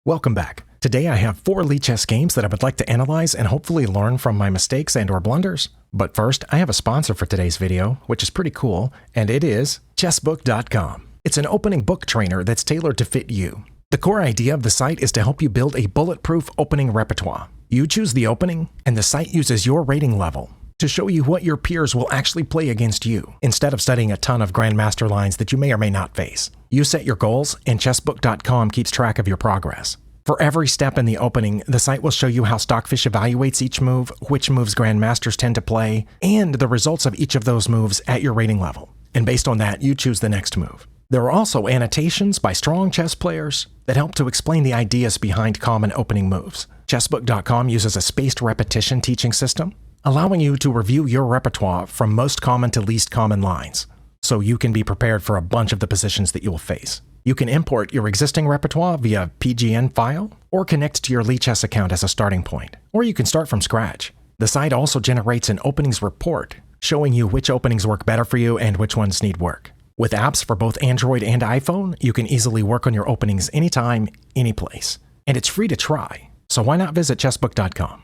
Welcome back. Today I have 4 Lichess games that I would like to analyze and hopefully learn from my mistakes and or blunders. But first, I have a sponsor for today's video, which is pretty cool, and it is chessbook.com. It's an opening book trainer that's tailored to fit you. The core idea of the site is to help you build a bulletproof opening repertoire. You choose the opening, and the site uses your rating level to show you what your peers will actually play against you, instead of studying a ton of grandmaster lines that you may or may not face. You set your goals, and chessbook.com keeps track of your progress. For every step in the opening, the site will show you how Stockfish evaluates each move, which moves grandmasters tend to play, and the results of each of those moves at your rating level. And based on that, you choose the next move. There are also annotations by strong chess players that help to explain the ideas behind common opening moves. Chessbook.com uses a spaced repetition teaching system, allowing you to review your repertoire from most common to least common lines, so you can be prepared for a bunch of the positions that you will face. You can import your existing repertoire via PGN file, or connect to your Lichess account as a starting point, or you can start from scratch. The site also generates an openings report, showing you which openings work better for you and which ones need work. With apps for both Android and iPhone, you can easily work on your openings anytime, anyplace. And it's free to try, so why not visit chessbook.com?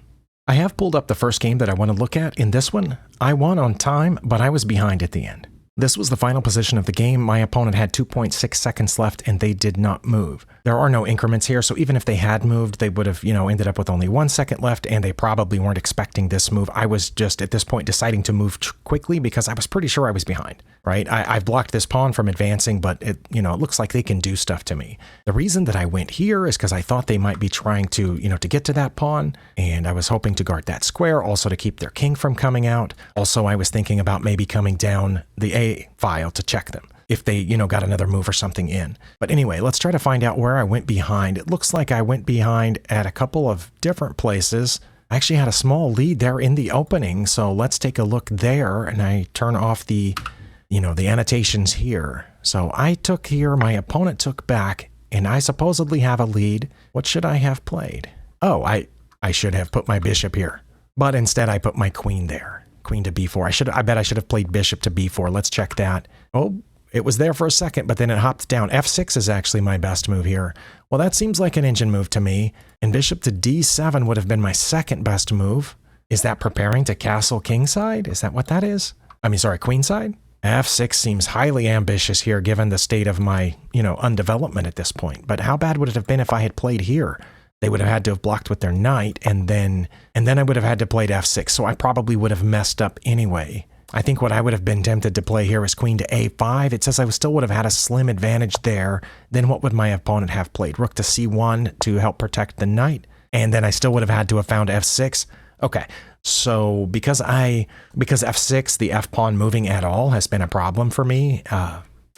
I have pulled up the first game that I want to look at. In this one, I won on time, but I was behind at the end. This was the final position of the game. My opponent had 2.6 seconds left and they did not move. There are no increments here, so even if they had moved, they would have, ended up with only 1 second left, and they probably weren't expecting this move. I was just at this point deciding to move quickly because I was pretty sure I was behind, right? I've blocked this pawn from advancing, but it looks like they can do stuff to me. The reason that I went here is because I thought they might be trying to, to get to that pawn, and I was hoping to guard that square, also to keep their king from coming out. Also, I was thinking about maybe coming down the A file to check them if they, got another move or something in. But anyway, let's try to find out where I went behind. It looks like I went behind at a couple of different places. I actually had a small lead there in the opening, so let's take a look there, and I turn off the, the annotations here. So I took here, my opponent took back, and I supposedly have a lead. What should I have played? Oh, I should have put my bishop here, but instead I put my queen there. Queen to b4. I bet I should have played bishop to b4. Let's check that. Oh, it was there for a second, but then it hopped down. f6 is actually my best move here. Well, that seems like an engine move to me. And bishop to d7 would have been my second best move. Is that preparing to castle kingside? Is that what that is? Queenside? f6 seems highly ambitious here given the state of my, undevelopment at this point. But how bad would it have been if I had played here? They would have had to have blocked with their knight, and then I would have had to play f6, so I probably would have messed up anyway. I think what I would have been tempted to play here is queen to a5. It says I still would have had a slim advantage there. Then what would my opponent have played? Rook to c1 to help protect the knight, and then I still would have had to have found f6. Okay, so because f6, the f-pawn moving at all, has been a problem for me.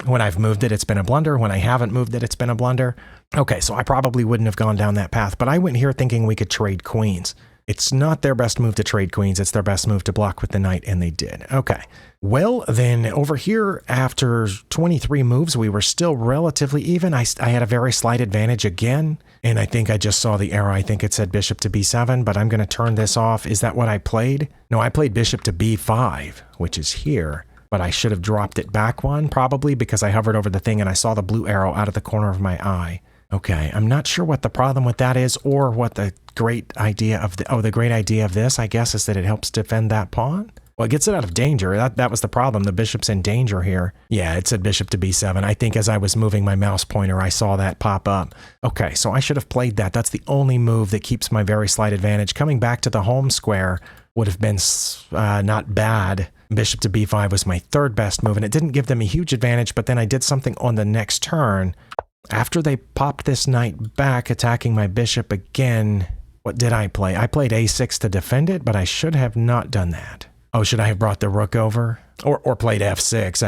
When I've moved it, it's been a blunder. When I haven't moved it, it's been a blunder. Okay, so I probably wouldn't have gone down that path, but I went here thinking we could trade queens. It's not their best move to trade queens. It's their best move to block with the knight, and they did. Okay. Well, then over here, after 23 moves, we were still relatively even. I had a very slight advantage again, and I think I just saw the error. I think it said bishop to b7, but I'm going to turn this off. Is that what I played? No, I played bishop to b5, which is here. But I should have dropped it back one, probably, because I hovered over the thing and I saw the blue arrow out of the corner of my eye. Okay, I'm not sure what the problem with that is, or what the great idea of the great idea of this, I guess, is that it helps defend that pawn. Well, it gets it out of danger. That was the problem. The bishop's in danger here. Yeah, it said bishop to b7. I think as I was moving my mouse pointer, I saw that pop up. Okay, so I should have played that. That's the only move that keeps my very slight advantage. Coming back to the home square would have been not bad. Bishop to b5 was my third best move, and it didn't give them a huge advantage, but then I did something on the next turn. After they popped this knight back, attacking my bishop again, what did I play? I played a6 to defend it, but I should have not done that. Oh, should I have brought the rook over? Or played f6?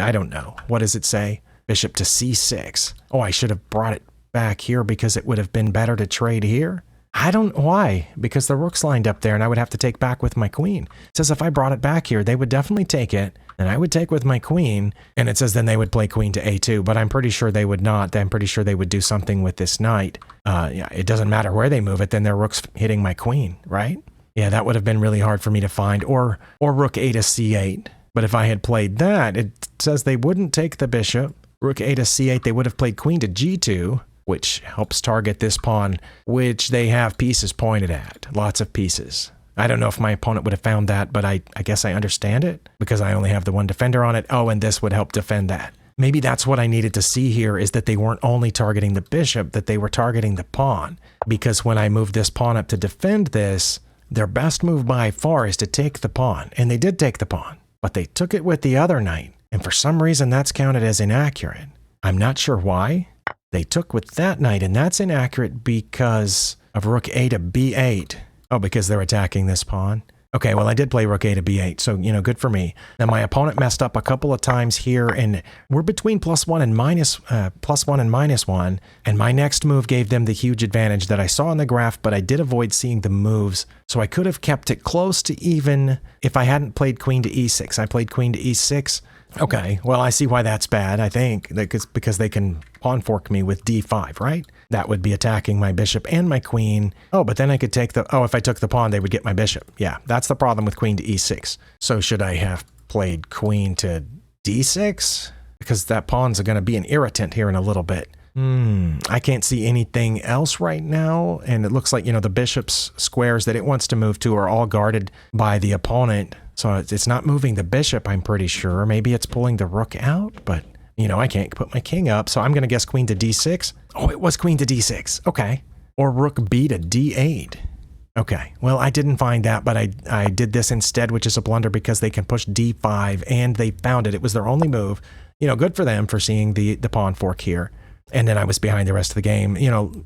I don't know. What does it say? Bishop to c6. Oh, I should have brought it back here because it would have been better to trade here. I don't know why, because the rook's lined up there and I would have to take back with my queen. It says if I brought it back here, they would definitely take it, and I would take with my queen, and it says then they would play queen to a2, but I'm pretty sure they would not. I'm pretty sure they would do something with this knight. Yeah, it doesn't matter where they move it, then their rook's hitting my queen, right? Yeah, that would have been really hard for me to find, or rook a to c8. But if I had played that, it says they wouldn't take the bishop. Rook a to c8, they would have played queen to g2, which helps target this pawn, which they have pieces pointed at. Lots of pieces. I don't know if my opponent would have found that, but I guess I understand it because I only have the one defender on it. Oh, and this would help defend that. Maybe that's what I needed to see here, is that they weren't only targeting the bishop, that they were targeting the pawn. Because when I move this pawn up to defend this, their best move by far is to take the pawn. And they did take the pawn, but they took it with the other knight. And for some reason, that's counted as inaccurate. I'm not sure why. They took with that knight, and that's inaccurate because of rook a to b8. Oh, because they're attacking this pawn. Okay, well, I did play rook a to b8, so, good for me. Now, my opponent messed up a couple of times here, and we're between +1 and -1, and my next move gave them the huge advantage that I saw in the graph, but I did avoid seeing the moves, so I could have kept it close to even if I hadn't played queen to e6. I played queen to e6. Okay, well, I see why that's bad, I think, because they can pawn fork me with d5, right? That would be attacking my bishop and my queen. Oh, but then I could take if I took the pawn, they would get my bishop. Yeah, that's the problem with queen to e6. So should I have played queen to d6? Because that pawn's going to be an irritant here in a little bit. I can't see anything else right now, and it looks like, the bishop's squares that it wants to move to are all guarded by the opponent. So it's not moving the bishop, I'm pretty sure. Maybe it's pulling the rook out, but, I can't put my king up, so I'm going to guess queen to d6. Oh, it was queen to d6. Okay. Or rook b to d8. Okay. Well, I didn't find that, but I did this instead, which is a blunder because they can push d5, and they found it. It was their only move. Good for them for seeing the pawn fork here. And then I was behind the rest of the game,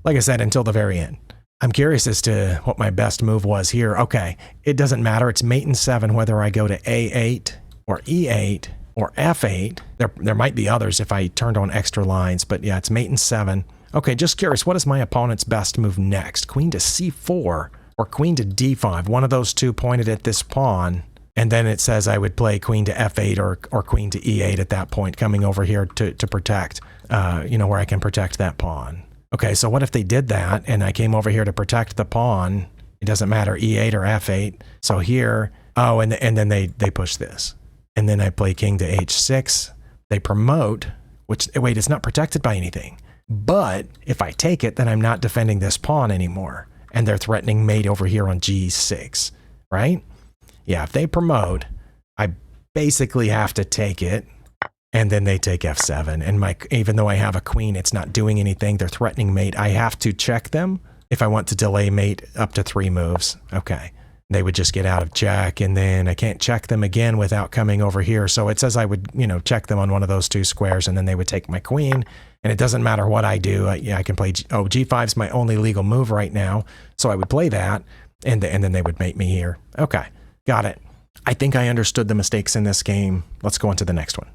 like I said, until the very end. I'm curious as to what my best move was here. Okay, it doesn't matter. It's mate in 7, whether I go to a8 or e8 or f8. There might be others if I turned on extra lines, but yeah, it's mate in 7. Okay, just curious, what is my opponent's best move next? Queen to c4 or queen to d5? One of those two pointed at this pawn. And then it says I would play queen to f8 or queen to e8 at that point, coming over here to protect, where I can protect that pawn. Okay, so what if they did that and I came over here to protect the pawn? It doesn't matter, e8 or f8. So here, and then they push this. And then I play king to h6. They promote, which, wait, it's not protected by anything. But if I take it, then I'm not defending this pawn anymore. And they're threatening mate over here on g6, right? Yeah, if they promote, I basically have to take it. And then they take f7, and even though I have a queen, it's not doing anything. They're threatening mate. I have to check them if I want to delay mate up to 3 moves. Okay. They would just get out of check, and then I can't check them again without coming over here. So it says I would, check them on one of those 2 squares, and then they would take my queen. And it doesn't matter what I do. I can play, g5 is my only legal move right now. So I would play that, and then they would mate me here. Okay, got it. I think I understood the mistakes in this game. Let's go on to the next one.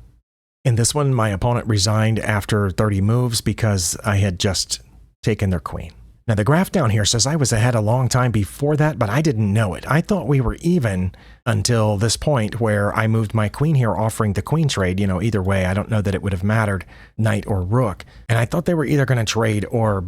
In this one, my opponent resigned after 30 moves because I had just taken their queen. Now, the graph down here says I was ahead a long time before that, but I didn't know it. I thought we were even until this point where I moved my queen here, offering the queen trade. Either way, I don't know that it would have mattered, knight or rook. And I thought they were either going to trade or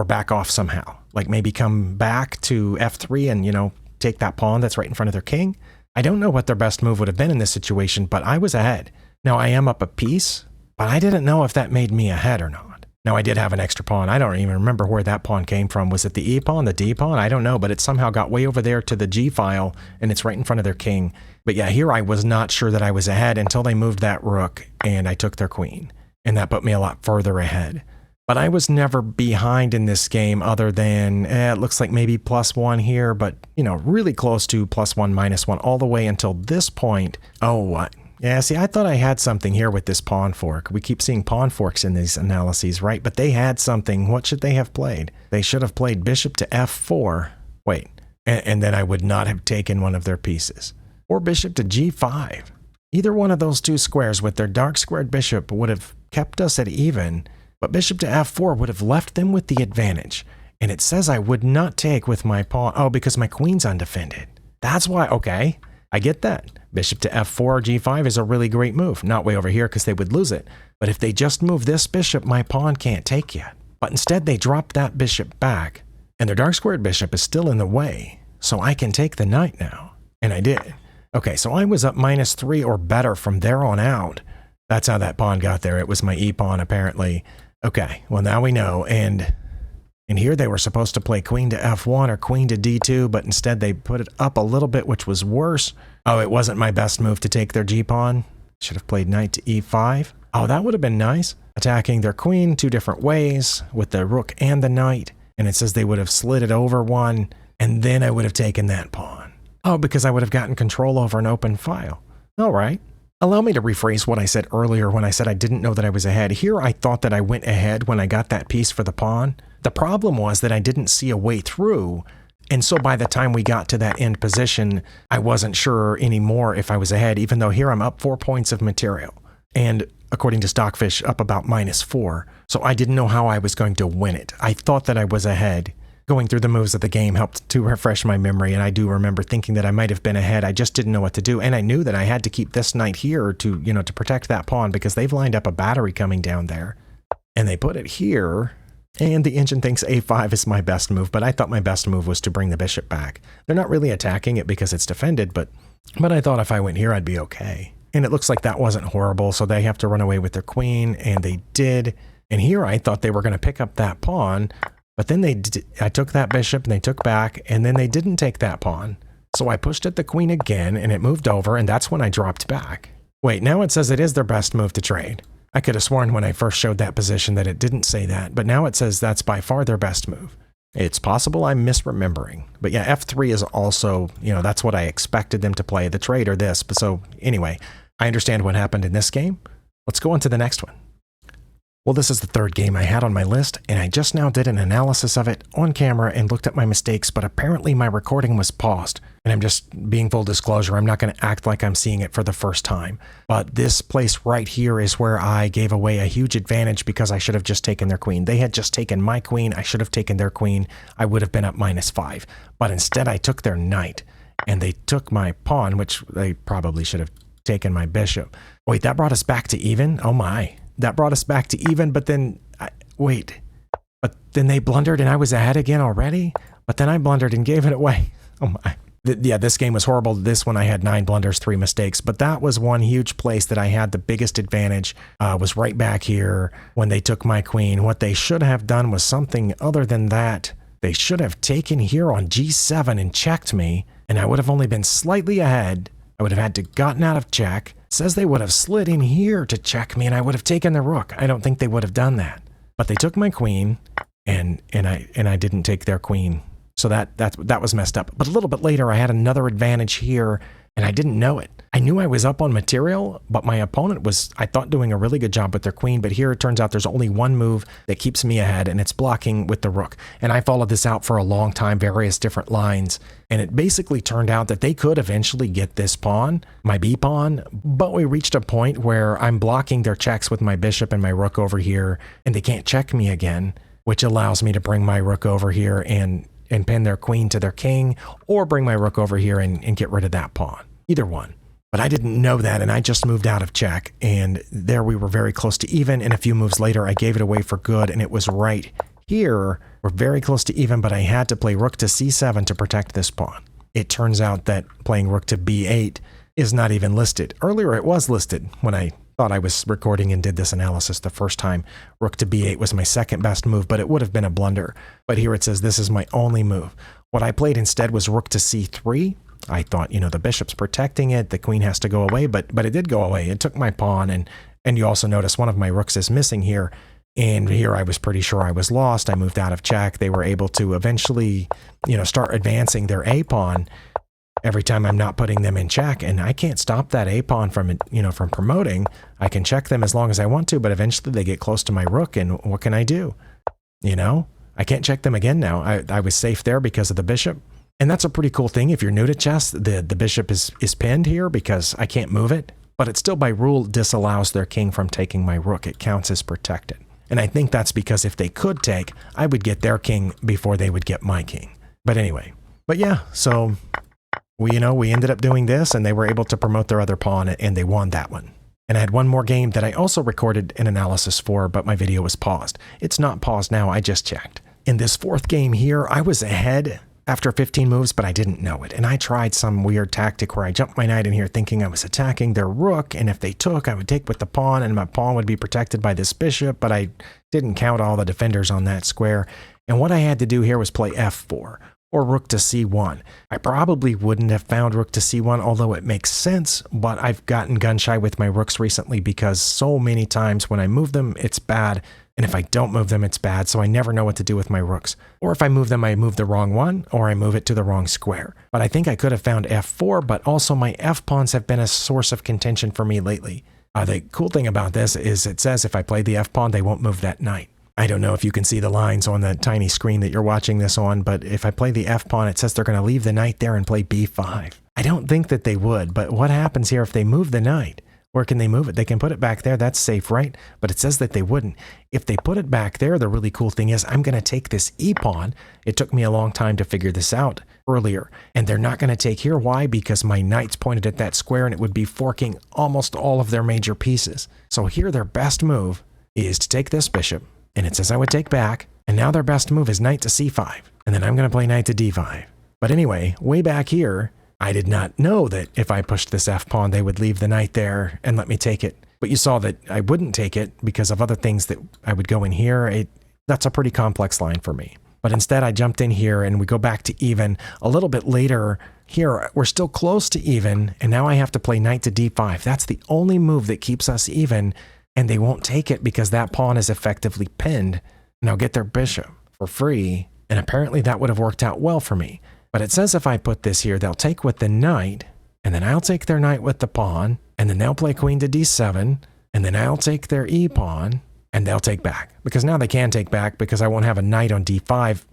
back off somehow, like maybe come back to f3 and, take that pawn that's right in front of their king. I don't know what their best move would have been in this situation, but I was ahead. Now, I am up a piece, but I didn't know if that made me ahead or not. Now, I did have an extra pawn. I don't even remember where that pawn came from. Was it the e pawn, the d pawn? I don't know, but it somehow got way over there to the g file, and it's right in front of their king. But yeah, here I was not sure that I was ahead until they moved that rook, and I took their queen. And that put me a lot further ahead. But I was never behind in this game other than, it looks like maybe +1 here, but, really close to +1, -1, all the way until this point. Oh, what? Yeah, see, I thought I had something here with this pawn fork. We keep seeing pawn forks in these analyses, right? But they had something. What should they have played? They should have played bishop to f4. Wait, and then I would not have taken one of their pieces. Or bishop to g5. Either one of those 2 squares with their dark squared bishop would have kept us at even, but bishop to f4 would have left them with the advantage. And it says I would not take with my pawn. Oh, because my queen's undefended. That's why. Okay, I get that. Bishop to f4 or g5 is a really great move. Not way over here because they would lose it. But if they just move this bishop, my pawn can't take yet. But instead they drop that bishop back, and their dark squared bishop is still in the way. So I can take the knight now. And I did. Okay, so I was up -3 or better from there on out. That's how that pawn got there. It was my e pawn apparently. Okay, well now we know, and here they were supposed to play queen to f1 or queen to d2, but instead they put it up a little bit, which was worse. Oh, it wasn't my best move to take their g-pawn. Should have played knight to e5. Oh, that would have been nice. Attacking their queen 2 different ways with the rook and the knight, and it says they would have slid it over one, and then I would have taken that pawn. Oh, because I would have gotten control over an open file. All right. Allow me to rephrase what I said earlier when I said I didn't know that I was ahead. Here I thought that I went ahead when I got that piece for the pawn. The problem was that I didn't see a way through, and so by the time we got to that end position, I wasn't sure anymore if I was ahead, even though here I'm up 4 points of material. And according to Stockfish, up about -4. So I didn't know how I was going to win it. I thought that I was ahead. Going through the moves of the game helped to refresh my memory, and I do remember thinking that I might have been ahead. I just didn't know what to do, and I knew that I had to keep this knight here to, to protect that pawn because they've lined up a battery coming down there. And they put it here, and the engine thinks a5 is my best move, but I thought my best move was to bring the bishop back. They're not really attacking it because it's defended, but I thought if I went here, I'd be okay. And it looks like that wasn't horrible, so they have to run away with their queen, and they did. And here I thought they were going to pick up that pawn, but then I took that bishop and they took back, and then they didn't take that pawn. So I pushed at the queen again, and it moved over, and that's when I dropped back. Wait, now it says it is their best move to trade. I could have sworn when I first showed that position that it didn't say that, but now it says that's by far their best move. It's possible I'm misremembering. But yeah, f3 is also, that's what I expected them to play, the trade or this. But so anyway, I understand what happened in this game. Let's go on to the next one. Well, this is the third game I had on my list, and I just now did an analysis of it on camera and looked at my mistakes, but apparently my recording was paused. And I'm just being full disclosure, I'm not going to act like I'm seeing it for the first time. But this place right here is where I gave away a huge advantage because I should have just taken their queen. They had just taken my queen, I should have taken their queen, I would have been up -5. But instead I took their knight, and they took my pawn, which they probably should have taken my bishop. Wait, that brought us back to even? Oh my. That brought us back to even, but then, but then they blundered and I was ahead again already? But then I blundered and gave it away. Oh my. Yeah, this game was horrible. This one I had 9 blunders, 3 mistakes, but that was one huge place that I had the biggest advantage, was right back here when they took my queen. What they should have done was something other than that. They should have taken here on g7 and checked me, and I would have only been slightly ahead. I would have had to gotten out of check. It says they would have slid in here to check me, and I would have taken the rook. I don't think they would have done that. But they took my queen, and I didn't take their queen. So that was messed up. But a little bit later, I had another advantage here, and I didn't know it. I knew I was up on material, but my opponent was, I thought, doing a really good job with their queen. But here it turns out there's only one move that keeps me ahead, and it's blocking with the rook. And I followed this out for a long time, various different lines. And it basically turned out that they could eventually get this pawn, my b pawn. But we reached a point where I'm blocking their checks with my bishop and my rook over here, and they can't check me again, which allows me to bring my rook over here and pin their queen to their king, or bring my rook over here and get rid of that pawn. Either one. But I didn't know that, and I just moved out of check, and there we were very close to even, and a few moves later I gave it away for good, and it was right here. We're very close to even, but I had to play rook to c7 to protect this pawn. It turns out that playing rook to b8 is not even listed. Earlier it was listed when I thought I was recording and did this analysis the first time. Rook to b8 was my second best move, but it would have been a blunder. But here it says this is my only move. What I played instead was rook to c3. I thought, the bishop's protecting it, the queen has to go away, but it did go away. It took my pawn, and you also notice one of my rooks is missing here. And here I was pretty sure I was lost. I moved out of check. They were able to eventually, start advancing their a pawn every time I'm not putting them in check, and I can't stop that a pawn from promoting. I can check them as long as I want to, but eventually they get close to my rook, and what can I do? I can't check them again now. I was safe there because of the bishop. And that's a pretty cool thing. If you're new to chess, the bishop is pinned here because I can't move it, but it still by rule disallows their king from taking my rook. It counts as protected. And I think that's because if they could take, I would get their king before they would get my king. But anyway, yeah, so we ended up doing this, and they were able to promote their other pawn, and they won that one. And I had one more game that I also recorded an analysis for, but my video was paused. It's not paused now, I just checked. In this fourth game here, I was ahead after 15 moves, but I didn't know it. And I tried some weird tactic where I jumped my knight in here thinking I was attacking their rook, and if they took, I would take with the pawn, and my pawn would be protected by this bishop, but I didn't count all the defenders on that square. And what I had to do here was play f4, or rook to c1. I probably wouldn't have found rook to c1, although it makes sense, but I've gotten gun-shy with my rooks recently because so many times when I move them, it's bad, and if I don't move them, it's bad, so I never know what to do with my rooks. Or if I move them, I move the wrong one, or I move it to the wrong square. But I think I could have found f4, but also my f-pawns have been a source of contention for me lately. The cool thing about this is it says if I play the f-pawn, they won't move that knight. I don't know if you can see the lines on the tiny screen that you're watching this on, but if I play the f-pawn, it says they're going to leave the knight there and play b5. I don't think that they would, but what happens here if they move the knight? Where can they move it? They can put it back there. That's safe, right? But it says that they wouldn't. If they put it back there, the really cool thing is I'm going to take this e-pawn. It took me a long time to figure this out earlier. And they're not going to take here. Why? Because my knight's pointed at that square and it would be forking almost all of their major pieces. So here their best move is to take this bishop. And it says I would take back. And now their best move is knight to c5. And then I'm going to play knight to d5. But anyway, way back here, I did not know that if I pushed this f-pawn, they would leave the knight there and let me take it. But you saw that I wouldn't take it because of other things that I would go in here. That's a pretty complex line for me. But instead, I jumped in here and we go back to even. A little bit later here, we're still close to even, and now I have to play knight to d5. That's the only move that keeps us even, and they won't take it because that pawn is effectively pinned. Now get their bishop for free, and apparently that would have worked out well for me. But it says if I put this here, they'll take with the knight, and then I'll take their knight with the pawn, and then they'll play queen to d7, and then I'll take their e-pawn, and they'll take back. Because now they can take back because I won't have a knight on d5,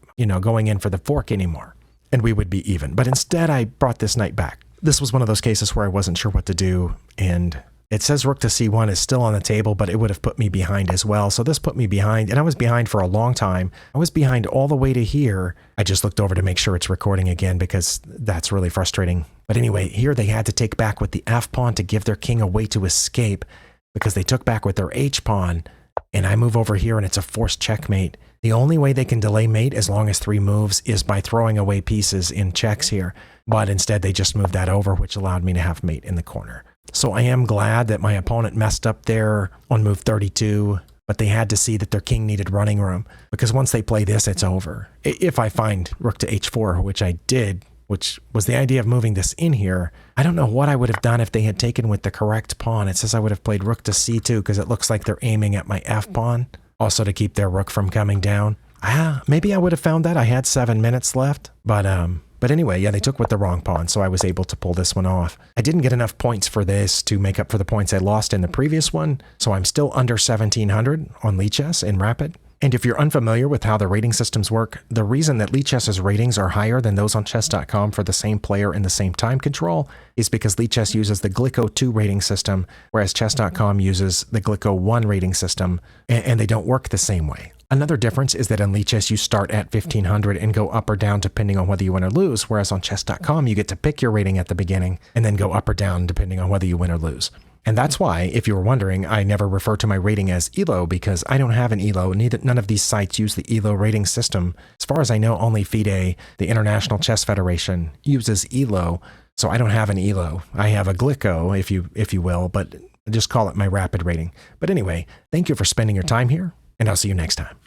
going in for the fork anymore. And we would be even. But instead, I brought this knight back. This was one of those cases where I wasn't sure what to do, and it says rook to c1 is still on the table, but it would have put me behind as well. So this put me behind, and I was behind for a long time. I was behind all the way to here. I just looked over to make sure it's recording again because that's really frustrating. But anyway, here they had to take back with the f-pawn to give their king a way to escape because they took back with their h-pawn, and I move over here and it's a forced checkmate. The only way they can delay mate as long as 3 moves is by throwing away pieces in checks here. But instead they just moved that over, which allowed me to have mate in the corner. So I am glad that my opponent messed up there on move 32, but they had to see that their king needed running room, because once they play this, it's over. If I find rook to h4, which I did, which was the idea of moving this in here, I don't know what I would have done if they had taken with the correct pawn. It says I would have played rook to c2 because it looks like they're aiming at my f-pawn, also to keep their rook from coming down. Maybe I would have found that. I had 7 minutes left, but anyway, yeah, they took with the wrong pawn, so I was able to pull this one off. I didn't get enough points for this to make up for the points I lost in the previous one, so I'm still under 1700 on Lichess in Rapid. And if you're unfamiliar with how the rating systems work, the reason that Lichess's ratings are higher than those on chess.com for the same player in the same time control is because Lichess uses the Glico 2 rating system, whereas chess.com uses the Glico 1 rating system, and they don't work the same way. Another difference is that in Lichess you start at 1500 and go up or down depending on whether you win or lose, whereas on chess.com you get to pick your rating at the beginning and then go up or down depending on whether you win or lose. And that's why, if you were wondering, I never refer to my rating as ELO because I don't have an ELO. None of these sites use the ELO rating system. As far as I know, only FIDE, the International Chess Federation, uses ELO, so I don't have an ELO. I have a Glico, if you will, but just call it my Rapid rating. But anyway, thank you for spending your time here, and I'll see you next time.